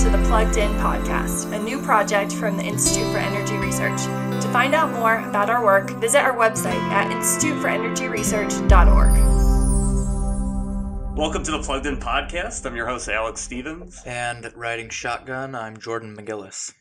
to the Plugged In podcast, a new project from the Institute for Energy Research. To find out more about our work, visit our website at instituteforenergyresearch.org. Welcome to the Plugged In podcast. I'm your host, Alex Stevens. And riding shotgun, I'm Jordan McGillis.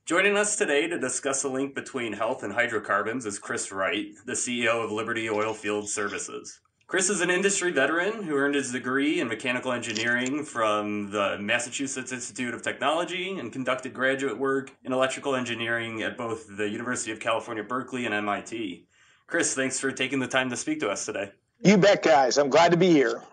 Joining us today to discuss the link between health and hydrocarbons is Chris Wright, the CEO of Liberty Oilfield Services. Chris is an industry veteran who earned his degree in mechanical engineering from the Massachusetts Institute of Technology and conducted graduate work in electrical engineering at both the University of California, Berkeley and MIT. Chris, thanks for taking the time to speak to us today. You bet, guys. I'm glad to be here.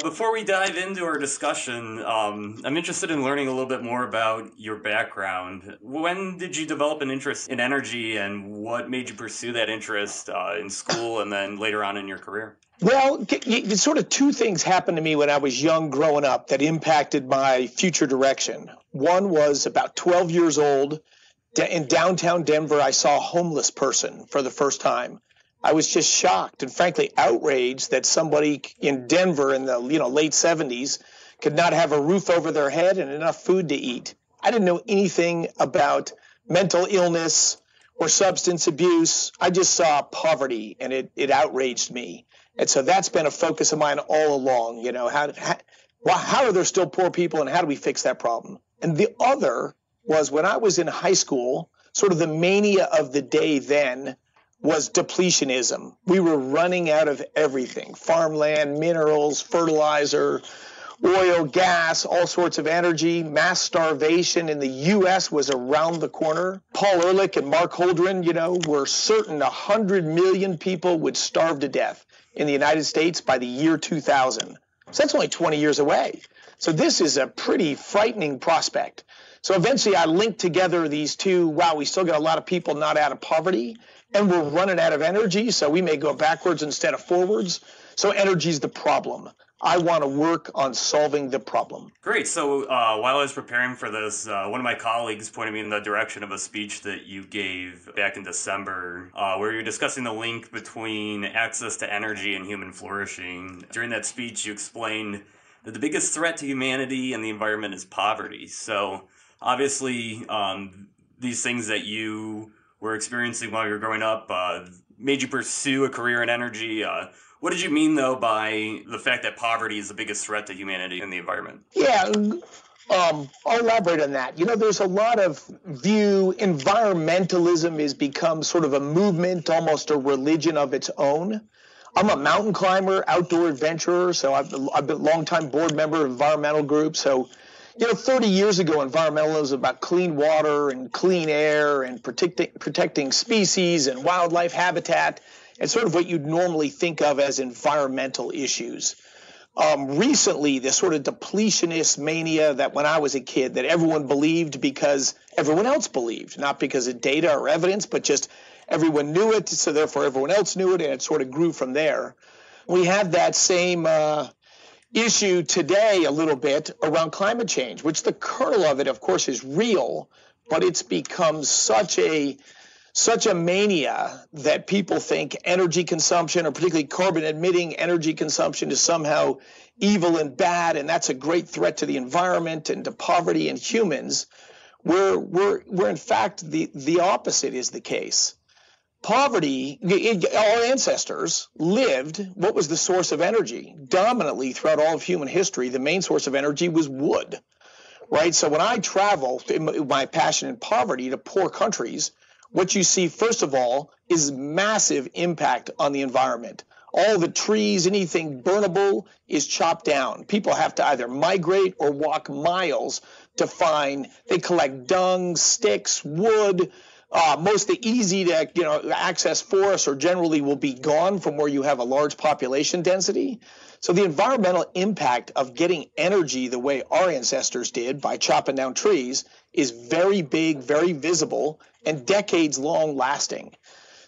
Before we dive into our discussion, I'm interested in learning a little bit more about your background. When did you develop an interest in energy, and what made you pursue that interest in school and then later on in your career? Well, sort of two things happened to me when I was young growing up that impacted my future direction. One was about 12 years old. In downtown Denver, I saw a homeless person for the first time. I was just shocked and frankly outraged that somebody in Denver in the late 70s could not have a roof over their head and enough food to eat. I didn't know anything about mental illness or substance abuse. I just saw poverty, and it outraged me. And so that's been a focus of mine all along. How are there still poor people, and how do we fix that problem? And the other was when I was in high school, sort of the mania of the day then was depletionism. We were running out of everything: farmland, minerals, fertilizer, oil, gas, all sorts of energy. Mass starvation in the U.S. was around the corner. Paul Ehrlich and Mark Holdren, were certain 100 million people would starve to death in the United States by the year 2000. So that's only 20 years away. So this is a pretty frightening prospect. So eventually I linked together these two. Wow, we still got a lot of people not out of poverty, and we're running out of energy, so we may go backwards instead of forwards. So energy is the problem. I want to work on solving the problem. Great. So while I was preparing for this, one of my colleagues pointed me in the direction of a speech that you gave back in December, where you're discussing the link between access to energy and human flourishing. During that speech, you explained that the biggest threat to humanity and the environment is poverty. So obviously, these things that you were experiencing while you were growing up made you pursue a career in energy. What did you mean, though, by the fact that poverty is the biggest threat to humanity and the environment? Yeah, I'll elaborate on that. There's a lot of environmentalism has become sort of a movement, almost a religion of its own. I'm a mountain climber, outdoor adventurer, so I've been a longtime board member of environmental groups. So 30 years ago, environmentalism was about clean water and clean air and protecting species and wildlife habitat, and sort of what you'd normally think of as environmental issues. Recently, this sort of depletionist mania that when I was a kid that everyone believed because everyone else believed, not because of data or evidence, but just everyone knew it, so therefore everyone else knew it, and it sort of grew from there. We have that same issue today a little bit around climate change, which the kernel of it, of course, is real, but it's become such a mania that people think energy consumption, or particularly carbon-emitting energy consumption, is somehow evil and bad, and that's a great threat to the environment and to poverty and humans. Where in fact the opposite is the case. Poverty, our ancestors lived, what was the source of energy? Dominantly throughout all of human history, the main source of energy was wood, right? So when I travel, in my passion in poverty, to poor countries, what you see, first of all, is massive impact on the environment. All the trees, anything burnable is chopped down. People have to either migrate or walk miles to find, they collect dung, sticks, wood. Most of the easy to access forests or generally will be gone from where you have a large population density. So the environmental impact of getting energy the way our ancestors did by chopping down trees is very big, very visible, and decades long lasting.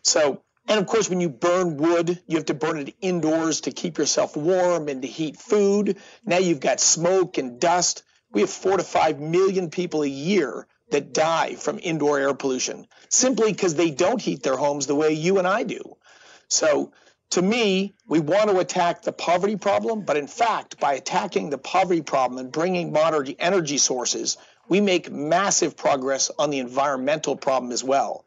So, and of course, when you burn wood, you have to burn it indoors to keep yourself warm and to heat food. Now you've got smoke and dust. We have 4 to 5 million people a year that die from indoor air pollution simply because they don't heat their homes the way you and I do. So to me, we want to attack the poverty problem, but in fact, by attacking the poverty problem and bringing modern energy sources, we make massive progress on the environmental problem as well.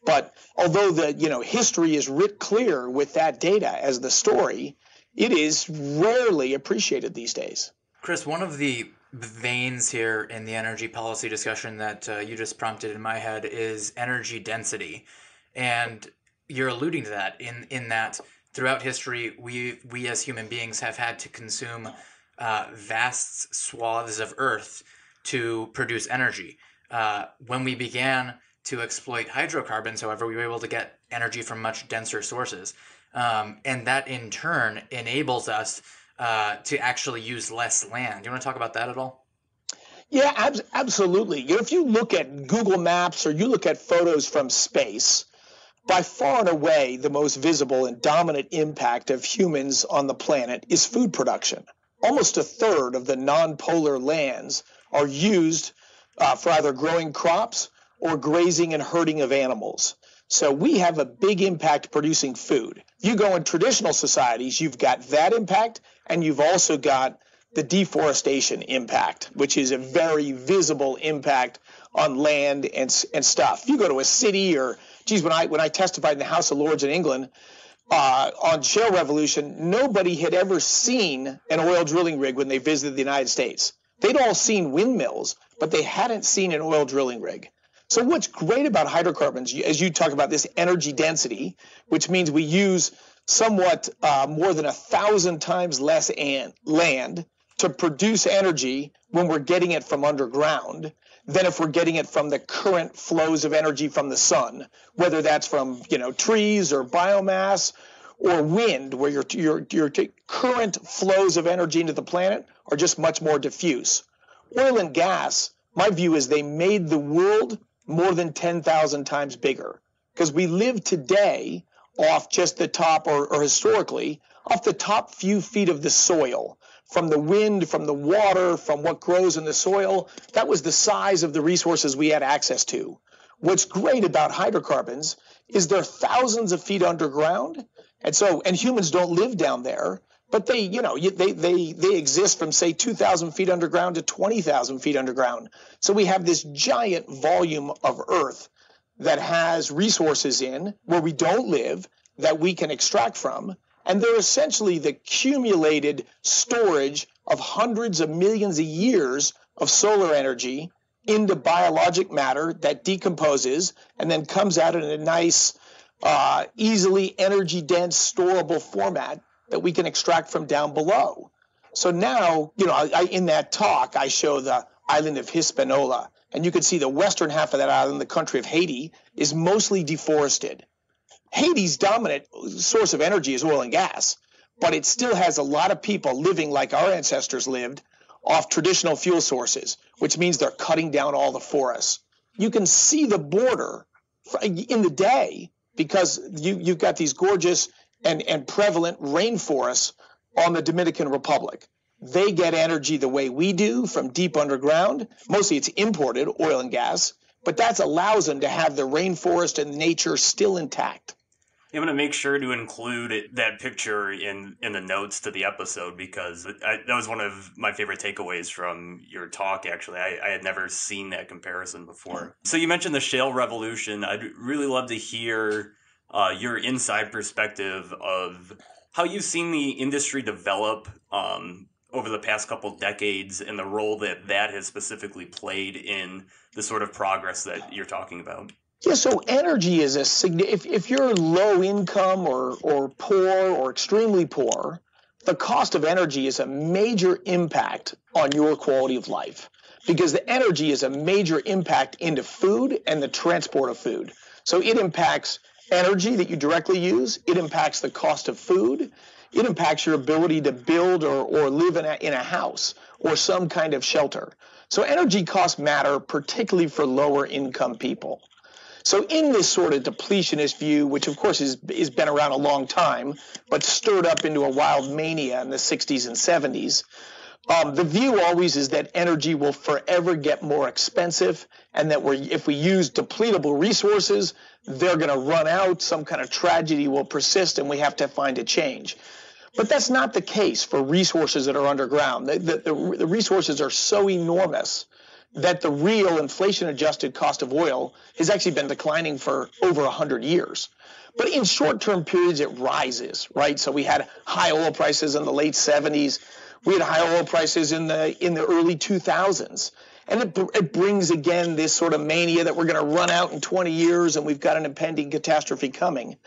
But although history is writ clear with that data as the story, it is rarely appreciated these days. Chris, one of the veins here in the energy policy discussion that you just prompted in my head is energy density. And you're alluding to that in that throughout history, we as human beings have had to consume vast swaths of Earth to produce energy. When we began to exploit hydrocarbons, however, we were able to get energy from much denser sources. And that in turn enables us to actually use less land. Do you want to talk about that at all? Yeah, absolutely. If you look at Google Maps or you look at photos from space, by far and away the most visible and dominant impact of humans on the planet is food production. Almost a third of the non-polar lands are used for either growing crops or grazing and herding of animals. So we have a big impact producing food. If you go in traditional societies, you've got that impact, and you've also got the deforestation impact, which is a very visible impact on land and stuff. If you go to a city or, when I testified in the House of Lords in England on shale revolution, nobody had ever seen an oil drilling rig when they visited the United States. They'd all seen windmills, but they hadn't seen an oil drilling rig. So what's great about hydrocarbons, as you talk about this energy density, which means we use somewhat more than 1,000 times less land to produce energy when we're getting it from underground than if we're getting it from the current flows of energy from the sun, whether that's from trees or biomass or wind, where your current flows of energy into the planet are just much more diffuse. Oil and gas, my view is they made the world more than 10,000 times bigger, because we live today off just the top, or historically, off the top few feet of the soil, from the wind, from the water, from what grows in the soil. That was the size of the resources we had access to. What's great about hydrocarbons is they're thousands of feet underground, and humans don't live down there, but they exist from, say, 2,000 feet underground to 20,000 feet underground. So we have this giant volume of Earth that has resources in where we don't live that we can extract from. And they're essentially the accumulated storage of hundreds of millions of years of solar energy into biologic matter that decomposes and then comes out in a nice, easily energy-dense, storable format that we can extract from down below. So now, in that talk, I show the island of Hispaniola, and you can see the western half of that island, the country of Haiti, is mostly deforested. Haiti's dominant source of energy is oil and gas, but it still has a lot of people living like our ancestors lived off traditional fuel sources, which means they're cutting down all the forests. You can see the border in the day because you've got these gorgeous and prevalent rainforests on the Dominican Republic. They get energy the way we do from deep underground. Mostly it's imported oil and gas, but that allows them to have the rainforest and nature still intact. I'm going to make sure to include that picture in the notes to the episode because that was one of my favorite takeaways from your talk, actually. I had never seen that comparison before. So you mentioned the shale revolution. I'd really love to hear your inside perspective of how you've seen the industry develop over the past couple decades and the role that has specifically played in the sort of progress that you're talking about. Yeah, so energy is if you're low income or poor or extremely poor, the cost of energy is a major impact on your quality of life because the energy is a major impact into food and the transport of food. So it impacts energy that you directly use. It impacts the cost of food. It impacts your ability to build or live in a house or some kind of shelter. So energy costs matter, particularly for lower income people. So in this sort of depletionist view, which of course has been around a long time, but stirred up into a wild mania in the 60s and 70s, the view always is that energy will forever get more expensive and that if we use depletable resources, they're going to run out, some kind of tragedy will persist, and we have to find a change. But that's not the case for resources that are underground. The resources are so enormous that the real inflation-adjusted cost of oil has actually been declining for over 100 years. But in short-term periods, it rises, right? So we had high oil prices in the late 70s. We had high oil prices in the early 2000s. And it brings, again, this sort of mania that we're going to run out in 20 years and we've got an impending catastrophe coming.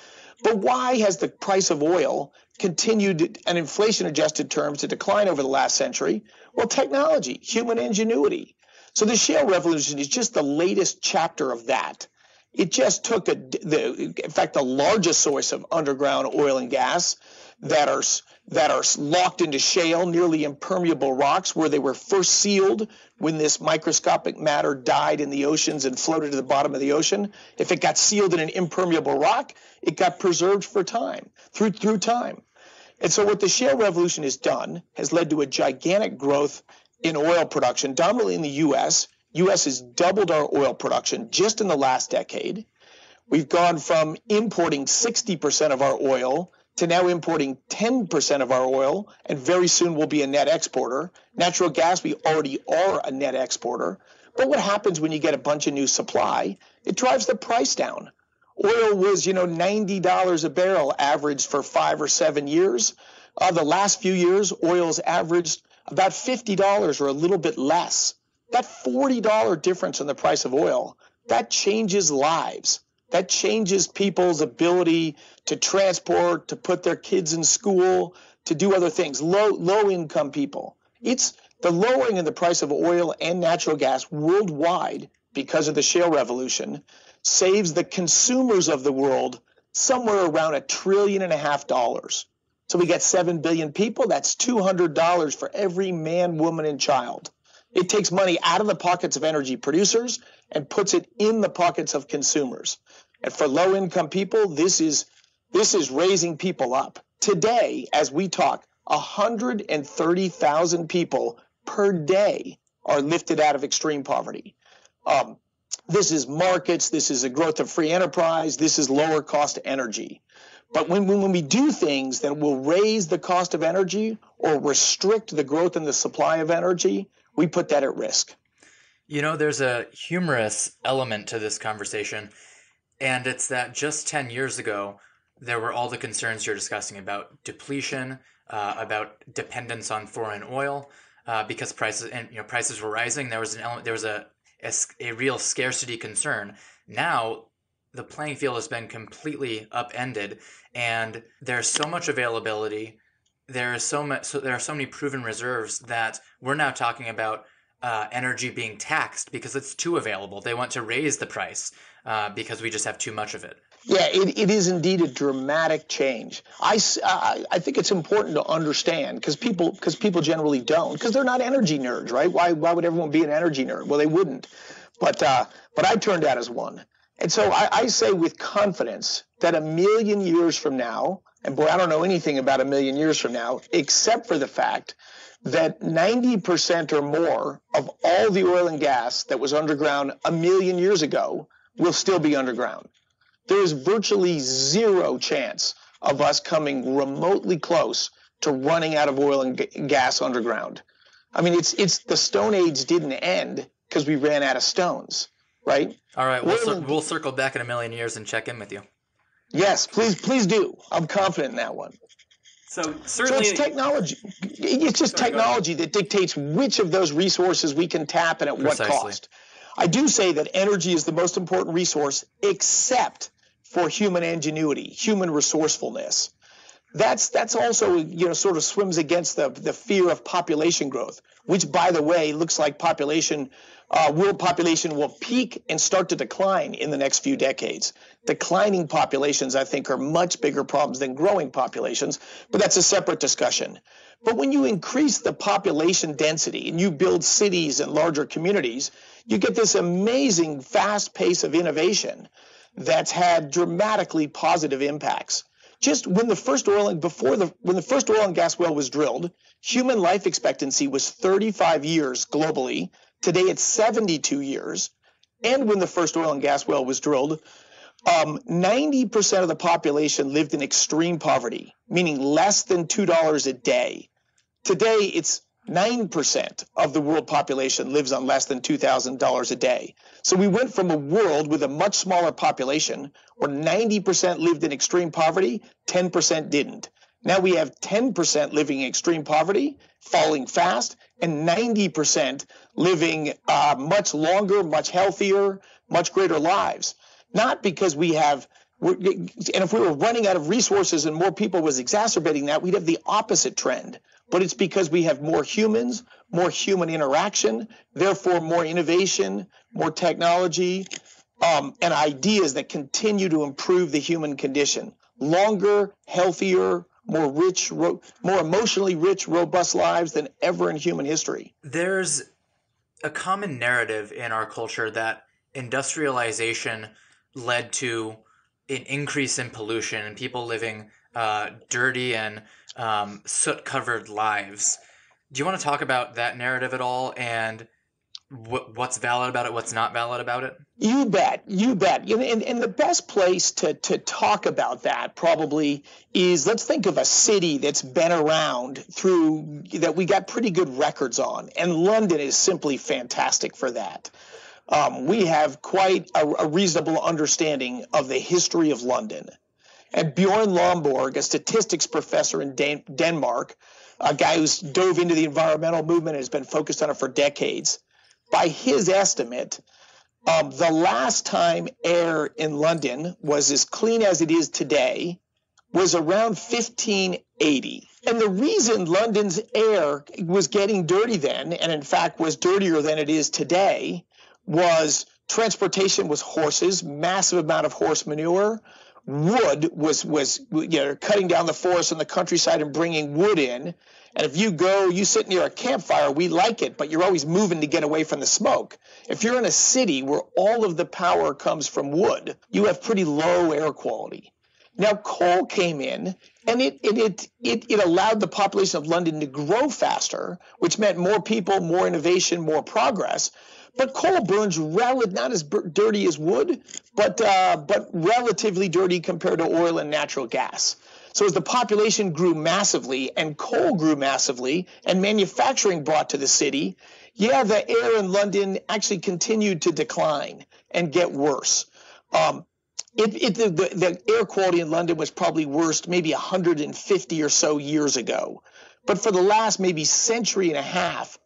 But why has the price of oil continued in inflation-adjusted terms to decline over the last century? Well, technology, human ingenuity. So the shale revolution is just the latest chapter of that. It just took in fact, the largest source of underground oil and gas that are locked into shale, nearly impermeable rocks where they were first sealed when this microscopic matter died in the oceans and floated to the bottom of the ocean. If it got sealed in an impermeable rock, it got preserved for time, through time. And so what the shale revolution has done has led to a gigantic growth in oil production, dominantly in the U.S. U.S. has doubled our oil production just in the last decade. We've gone from importing 60% of our oil to now importing 10% of our oil, and very soon we'll be a net exporter. Natural gas, we already are a net exporter. But what happens when you get a bunch of new supply? It drives the price down. Oil was, $90 a barrel average for 5 or 7 years. The last few years, oil's averaged about $50 or a little bit less. That $40 difference in the price of oil, that changes lives. That changes people's ability to transport, to put their kids in school, to do other things. Low-income people. It's the lowering in the price of oil and natural gas worldwide because of the shale revolution saves the consumers of the world somewhere around $1.5 trillion. So we got 7 billion people. That's $200 for every man, woman, and child. It takes money out of the pockets of energy producers and puts it in the pockets of consumers. And for low-income people, this is raising people up. Today, as we talk, 130,000 people per day are lifted out of extreme poverty. This is markets. This is a growth of free enterprise. This is lower cost energy. But when we do things that will raise the cost of energy or restrict the growth in the supply of energy, we put that at risk. There's a humorous element to this conversation, and it's that just 10 years ago, there were all the concerns you're discussing about depletion, about dependence on foreign oil, because prices were rising. There was a real scarcity concern. Now, the playing field has been completely upended, and there's so much availability. There are so many proven reserves that we're now talking about energy being taxed because it's too available. They want to raise the price because we just have too much of it. Yeah, it is indeed a dramatic change. I think it's important to understand because people generally don't, because they're not energy nerds, right? Why would everyone be an energy nerd? Well, they wouldn't. But I turned out as one. And so I say with confidence that 1,000,000 years from now, and boy, I don't know anything about 1,000,000 years from now, except for the fact that 90% or more of all the oil and gas that was underground 1,000,000 years ago will still be underground. There is virtually zero chance of us coming remotely close to running out of oil and gas underground. I mean, it's the Stone Age didn't end because we ran out of stones, right? All right, we'll circle back in 1,000,000 years and check in with you. Yes, please do. I'm confident in that one. So certainly, it's technology. It's just technology that dictates which of those resources we can tap and at what cost. I do say that energy is the most important resource, except for human ingenuity, human resourcefulness. That's also sort of swims against the fear of population growth, which, by the way, looks like world population will peak and start to decline in the next few decades. Declining populations, I think, are much bigger problems than growing populations, but that's a separate discussion. But when you increase the population density and you build cities and larger communities, you get this amazing fast pace of innovation that's had dramatically positive impacts. Just when the first oil and gas well was drilled, human life expectancy was 35 years globally. Today it's 72 years. And when the first oil and gas well was drilled, 90% of the population lived in extreme poverty, meaning less than $2 a day. Today it's 9% of the world population lives on less than $2,000 a day. So we went from a world with a much smaller population where 90% lived in extreme poverty, 10% didn't. Now we have 10% living in extreme poverty, falling fast, and 90% living much longer, much healthier, much greater lives. Not because we have, and if we were running out of resources and more people was exacerbating that, we'd have the opposite trend. But it's because we have more humans, more human interaction, therefore more innovation, more technology, and ideas that continue to improve the human condition. Longer, healthier, more rich, more emotionally rich, robust lives than ever in human history. There's a common narrative in our culture that industrialization led to an increase in pollution and people living dirty and soot-covered lives. Do you want to talk about that narrative at all and what's valid about it, what's not valid about it? You bet. And the best place to talk about that probably is, let's think of a city that's been around through, that we got pretty good records on. And London is simply fantastic for that. We have quite a reasonable understanding of the history of London. And Bjorn Lomborg, a statistics professor in Denmark, a guy who's dove into the environmental movement and has been focused on it for decades, by his estimate, the last time air in London was as clean as it is today was around 1580. And the reason London's air was getting dirty then, and in fact was dirtier than it is today, was transportation was horses, massive amount of horse manure. Wood was cutting down the forest in the countryside and bringing wood in. And if you sit near a campfire, we like it, but you're always moving to get away from the smoke. If you're in a city where all of the power comes from wood, you have pretty low air quality. Now, coal came in, and it allowed the population of London to grow faster, which meant more people, more innovation, more progress. But coal burns not as dirty as wood, but relatively dirty compared to oil and natural gas. So as the population grew massively and coal grew massively and manufacturing brought to the city, the air in London actually continued to decline and get worse. The air quality in London was probably worse maybe 150 or so years ago. But for the last maybe century and a half,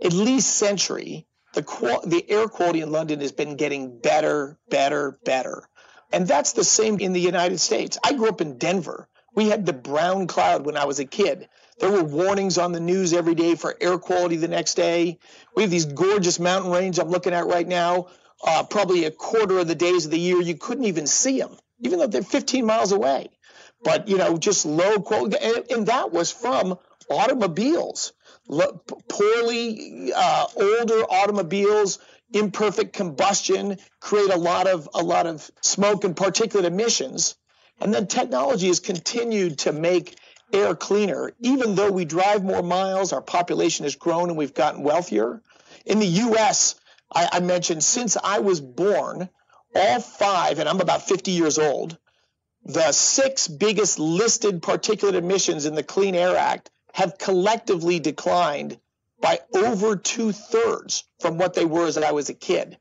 at least century, the air quality in London has been getting better. And that's the same in the United States. I grew up in Denver. We had the brown cloud when I was a kid. There were warnings on the news every day for air quality the next day. We have these gorgeous mountain ranges I'm looking at right now. Probably a quarter of the days of the year, you couldn't even see them, even though they're 15 miles away. But, just low quality. And that was from automobiles. Poorly older automobiles, imperfect combustion, create a lot of smoke and particulate emissions. And then technology has continued to make air cleaner. Even though we drive more miles, our population has grown and we've gotten wealthier. In the U.S., I mentioned since I was born, all 5, and I'm about 50 years old, the 6 biggest listed particulate emissions in the Clean Air Act have collectively declined by over 2/3 from what they were as I was a kid.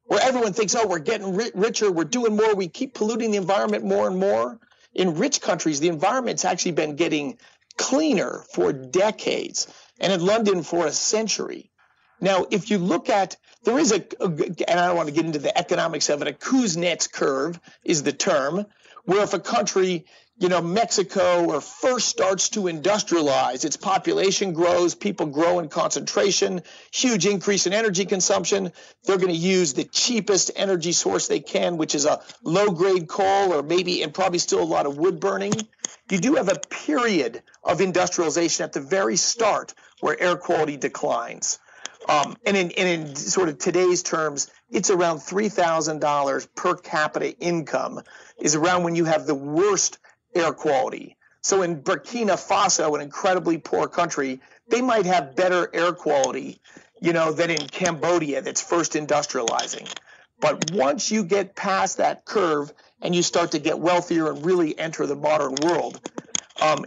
Where everyone thinks, we're getting richer, we're doing more, we keep polluting the environment more and more. In rich countries, the environment's actually been getting cleaner for decades, and in London for a century. Now, if you look at, there is and I don't want to get into the economics of it, a Kuznets curve is the term, where if a country, Mexico first starts to industrialize, its population grows, people grow in concentration, huge increase in energy consumption, they're going to use the cheapest energy source they can, which is a low-grade coal or maybe and probably still a lot of wood burning. You do have a period of industrialization at the very start where air quality declines. And in sort of today's terms, it's around $3,000 per capita income is around when you have the worst air quality. So in Burkina Faso, an incredibly poor country, they might have better air quality, than in Cambodia that's first industrializing. But once you get past that curve and you start to get wealthier and really enter the modern world,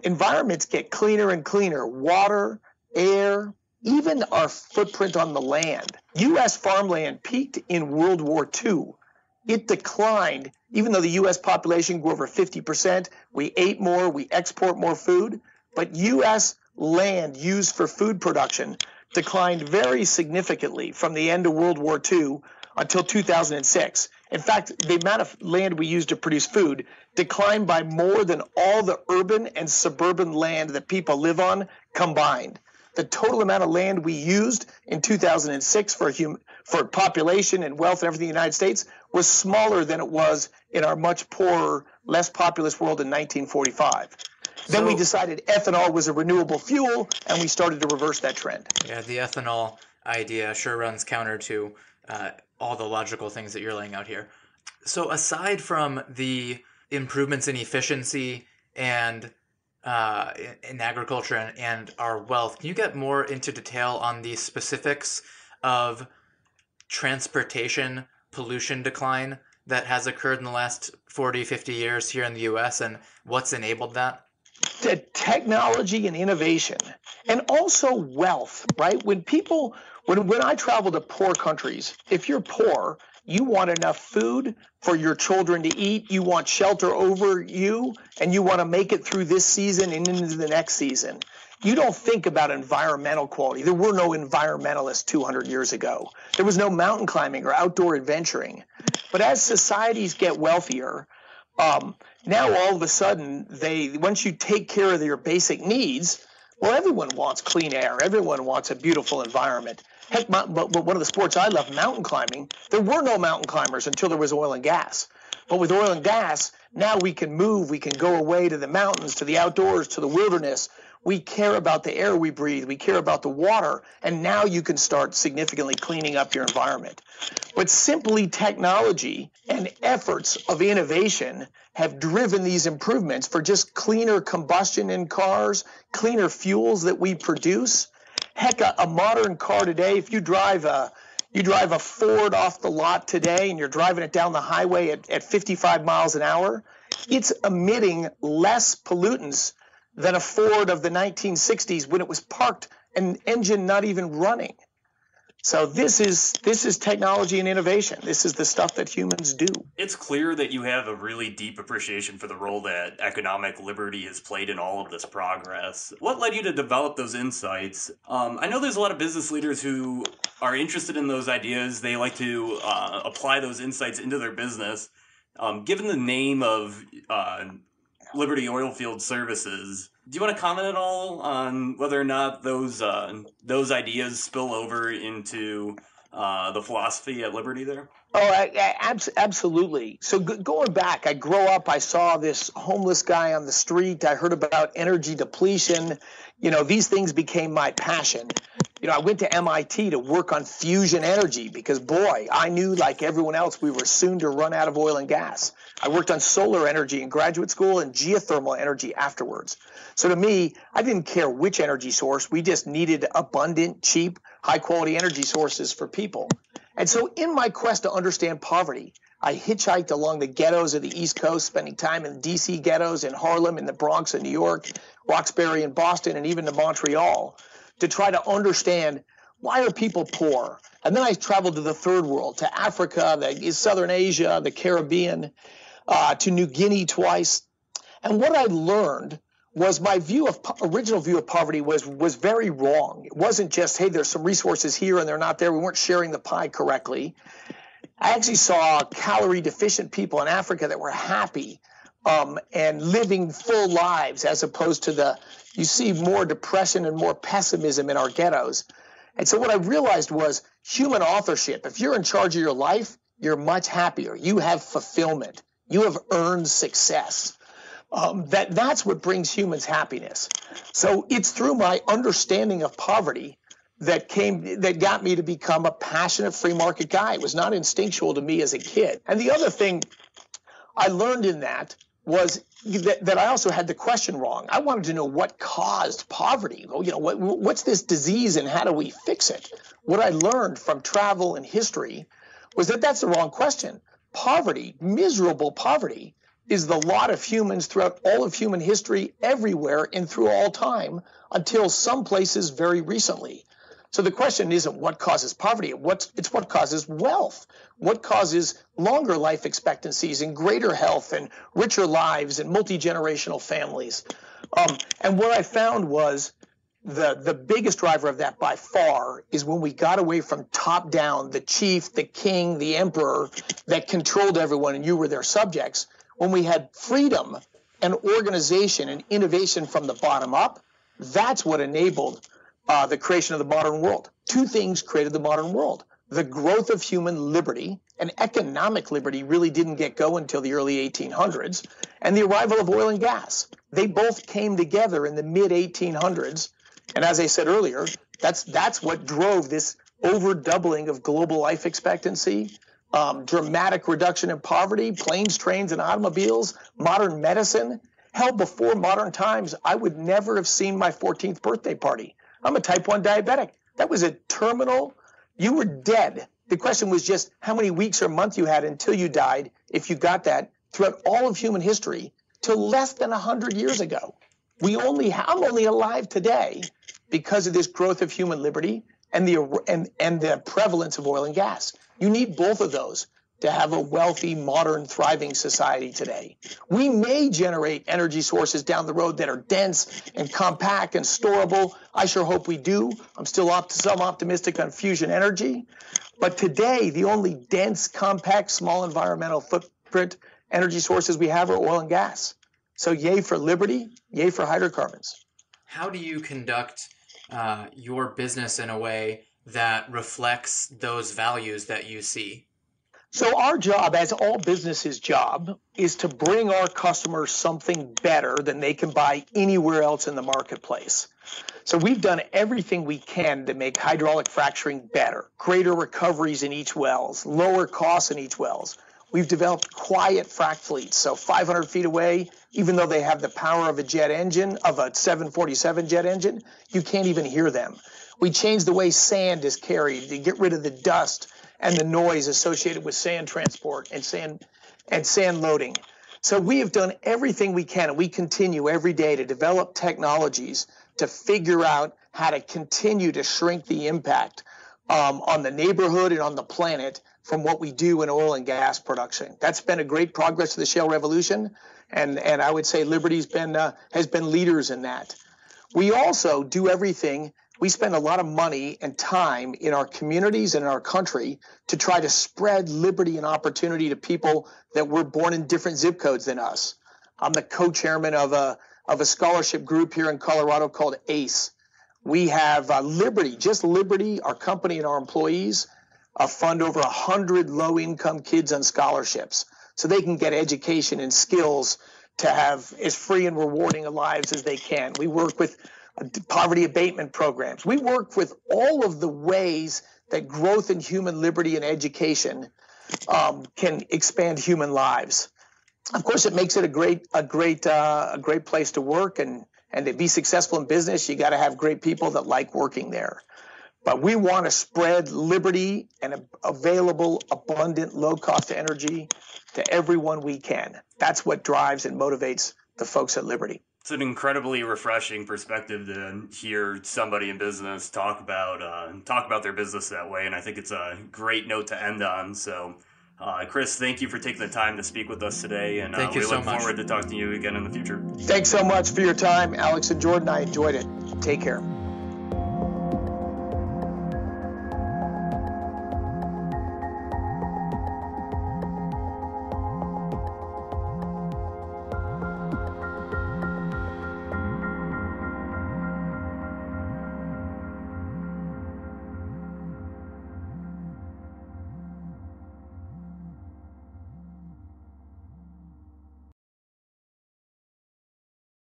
environments get cleaner and cleaner. Water, air, even our footprint on the land. U.S. farmland peaked in World War II. It declined, even though the U.S. population grew over 50%. We ate more, we export more food, but U.S. land used for food production declined very significantly from the end of World War II until 2006. In fact, the amount of land we used to produce food declined by more than all the urban and suburban land that people live on combined. The total amount of land we used in 2006 for population and wealth and everything in the United States was smaller than it was in our much poorer, less populous world in 1945. Then we decided ethanol was a renewable fuel, and we started to reverse that trend. Yeah, the ethanol idea sure runs counter to all the logical things that you're laying out here. So aside from the improvements in efficiency and in agriculture and our wealth, can you get more into detail on the specifics of transportation pollution decline that has occurred in the last 40, 50 years here in the U.S. and what's enabled that? The technology and innovation, and also wealth, right? When I travel to poor countries, if you're poor, you want enough food for your children to eat, you want shelter over you, and you want to make it through this season and into the next season. You don't think about environmental quality. There were no environmentalists 200 years ago. There was no mountain climbing or outdoor adventuring. But as societies get wealthier, now all of a sudden, once you take care of your basic needs, well, everyone wants clean air. Everyone wants a beautiful environment. Heck, but one of the sports I love, mountain climbing, there were no mountain climbers until there was oil and gas. But with oil and gas, now we can move. We can go away to the mountains, to the outdoors, to the wilderness. We care about the air we breathe. We care about the water. And now you can start significantly cleaning up your environment. But simply technology and efforts of innovation have driven these improvements for just cleaner combustion in cars, cleaner fuels that we produce. Heck, a modern car today, if you drive a Ford off the lot today and you're driving it down the highway at 55 miles an hour, it's emitting less pollutants than a Ford of the 1960s when it was parked and engine not even running. So this is technology and innovation. This is the stuff that humans do. It's clear that you have a really deep appreciation for the role that economic liberty has played in all of this progress. What led you to develop those insights? I know there's a lot of business leaders who are interested in those ideas. They like to apply those insights into their business. Given the name of Liberty Oilfield Services, do you want to comment at all on whether or not those ideas spill over into the philosophy at Liberty there? Oh, absolutely. So going back, I grew up, I saw this homeless guy on the street. I heard about energy depletion. These things became my passion. I went to MIT to work on fusion energy because, boy, I knew, like everyone else, we were soon to run out of oil and gas. I worked on solar energy in graduate school and geothermal energy afterwards. So to me, I didn't care which energy source. We just needed abundant, cheap, high-quality energy sources for people. And so in my quest to understand poverty, I hitchhiked along the ghettos of the East Coast, spending time in D.C. ghettos, in Harlem, in the Bronx, in New York, Roxbury in Boston, and even to Montreal, to try to understand why are people poor. And then I traveled to the third world, to Africa, Southern Asia, the Caribbean, to New Guinea twice. And what I learned was my original view of poverty was very wrong. It wasn't just, hey, there's some resources here and they're not there. We weren't sharing the pie correctly. I actually saw calorie deficient people in Africa that were happy and living full lives, as opposed to you see more depression and more pessimism in our ghettos. And so what I realized was human authorship. If you're in charge of your life, you're much happier. You have fulfillment. You have earned success. That's what brings humans happiness. So it's through my understanding of poverty that got me to become a passionate free market guy. It was not instinctual to me as a kid. And the other thing I learned in that was that I also had the question wrong. I wanted to know what caused poverty. What's this disease and how do we fix it? What I learned from travel and history was that that's the wrong question. Poverty, miserable poverty, is the lot of humans throughout all of human history, everywhere and through all time, until some places very recently. So the question isn't what causes poverty, it's what causes wealth, what causes longer life expectancies and greater health and richer lives and multi-generational families. And what I found was the biggest driver of that by far is when we got away from top down, the chief, the king, the emperor that controlled everyone and you were their subjects. When we had freedom and organization and innovation from the bottom up, that's what enabled the creation of the modern world. Two things created the modern world. The growth of human liberty, and economic liberty really didn't get going until the early 1800s, and the arrival of oil and gas. They both came together in the mid-1800s. And as I said earlier, that's what drove this over doubling of global life expectancy, dramatic reduction in poverty, planes, trains, and automobiles, modern medicine. Hell, before modern times, I would never have seen my 14th birthday party. I'm a type 1 diabetic. That was a terminal. You were dead. The question was just how many weeks or months you had until you died, if you got that, throughout all of human history, till less than 100 years ago. I'm only alive today because of this growth of human liberty and the prevalence of oil and gas. You need both of those to have a wealthy, modern, thriving society today. We may generate energy sources down the road that are dense and compact and storable. I sure hope we do. I'm still optimistic on fusion energy. But today, the only dense, compact, small environmental footprint energy sources we have are oil and gas. So yay for liberty, yay for hydrocarbons. How do you conduct your business in a way that reflects those values that you see? So our job, as all businesses' job, is to bring our customers something better than they can buy anywhere else in the marketplace. So we've done everything we can to make hydraulic fracturing better, greater recoveries in each wells, lower costs in each wells. We've developed quiet frac fleets, so 500 feet away, even though they have the power of a jet engine, of a 747 jet engine, you can't even hear them. We changed the way sand is carried to get rid of the dust and the noise associated with sand transport and sand loading. So we have done everything we can, and we continue every day to develop technologies to figure out how to continue to shrink the impact on the neighborhood and on the planet from what we do in oil and gas production. That's been a great progress to the shale revolution, and I would say Liberty's has been leaders in that. We also do everything. We spend a lot of money and time in our communities and in our country to try to spread liberty and opportunity to people that were born in different zip codes than us. I'm the co-chairman of a scholarship group here in Colorado called ACE. We have Liberty, just Liberty, our company and our employees, fund over 100 low-income kids on scholarships so they can get education and skills to have as free and rewarding lives as they can. We work with poverty abatement programs. We work with all of the ways that growth in human liberty and education can expand human lives. Of course, it makes it a great place to work, and to be successful in business, you got to have great people that like working there. But we want to spread liberty and available, abundant, low-cost energy to everyone we can. That's what drives and motivates the folks at Liberty. It's an incredibly refreshing perspective to hear somebody in business talk about their business that way, and I think it's a great note to end on. So, Chris, thank you for taking the time to speak with us today, and we look forward to talking to you again in the future. Thanks so much for your time, Alex and Jordan. I enjoyed it. Take care.